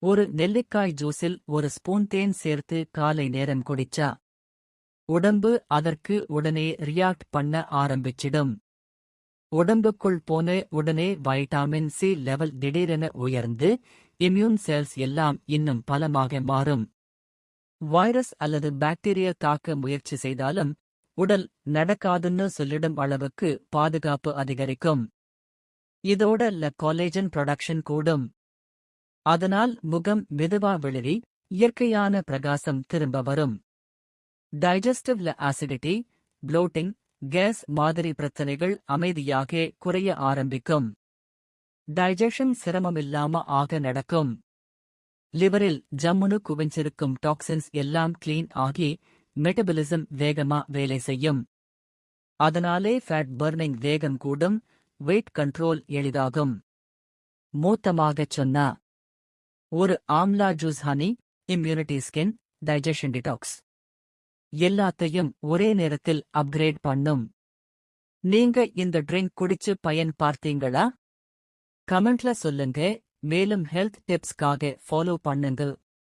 ஒரு நெல்லிக்காய் ஜூஸில் ஒரு ஸ்பூன் தேன் சேர்த்து காலை நேரம் குடிச்சா உடம்பு அதற்கு உடனே ரியாக்ட் பண்ண ஆரம்பிச்சிடும். உடம்புக்குள் போன உடனே வைட்டாமின் சி லெவல் திடீரென உயர்ந்து இம்யூன் செல்ஸ் எல்லாம் இன்னும் பலமாக மாறும். வைரஸ் அல்லது பாக்டீரியா தாக்க முயற்சி செய்தாலும் உடல் நடக்காதுன்னு சொல்லிடும் அளவுக்கு பாதுகாப்பு அதிகரிக்கும். இதோட கொலேஜன் புரொடக்ஷன் கூடும். அதனால் முகம் மெதுவா வெளிரி இயற்கையான பிரகாசம் திரும்ப வரும். டைஜஸ்டிவ்ல ஆசிடிட்டி, ப்ளோட்டிங், கேஸ் மாதிரி பிரச்சனைகள் அமைதியாக குறைய ஆரம்பிக்கும். டைஜஷன் சிரமமில்லாம ஆக நடக்கும். லிவரில் ஜம்முனு குவிஞ்சிருக்கும் டாக்ஸின்ஸ் எல்லாம் கிளீன் ஆகி மெட்டபாலிசம் வேகமா வேலை செய்யும். அதனாலே ஃபேட் பர்னிங் வேகம் கூடும், வெயிட் கண்ட்ரோல் எளிதாகும். மொத்தமாகச் சொன்னா ஒரு amla juice honey, immunity skin, digestion detox எல்லாத்தையும் ஒரே நேரத்தில் அப்கிரேட் பண்ணும். நீங்க இந்த ட்ரிங்க் குடிச்சு பயன் பார்த்தீங்களா? கமெண்ட்ல சொல்லுங்க. மேலும் ஹெல்த் டிப்ஸ்க்காக ஃபாலோ பண்ணுங்க.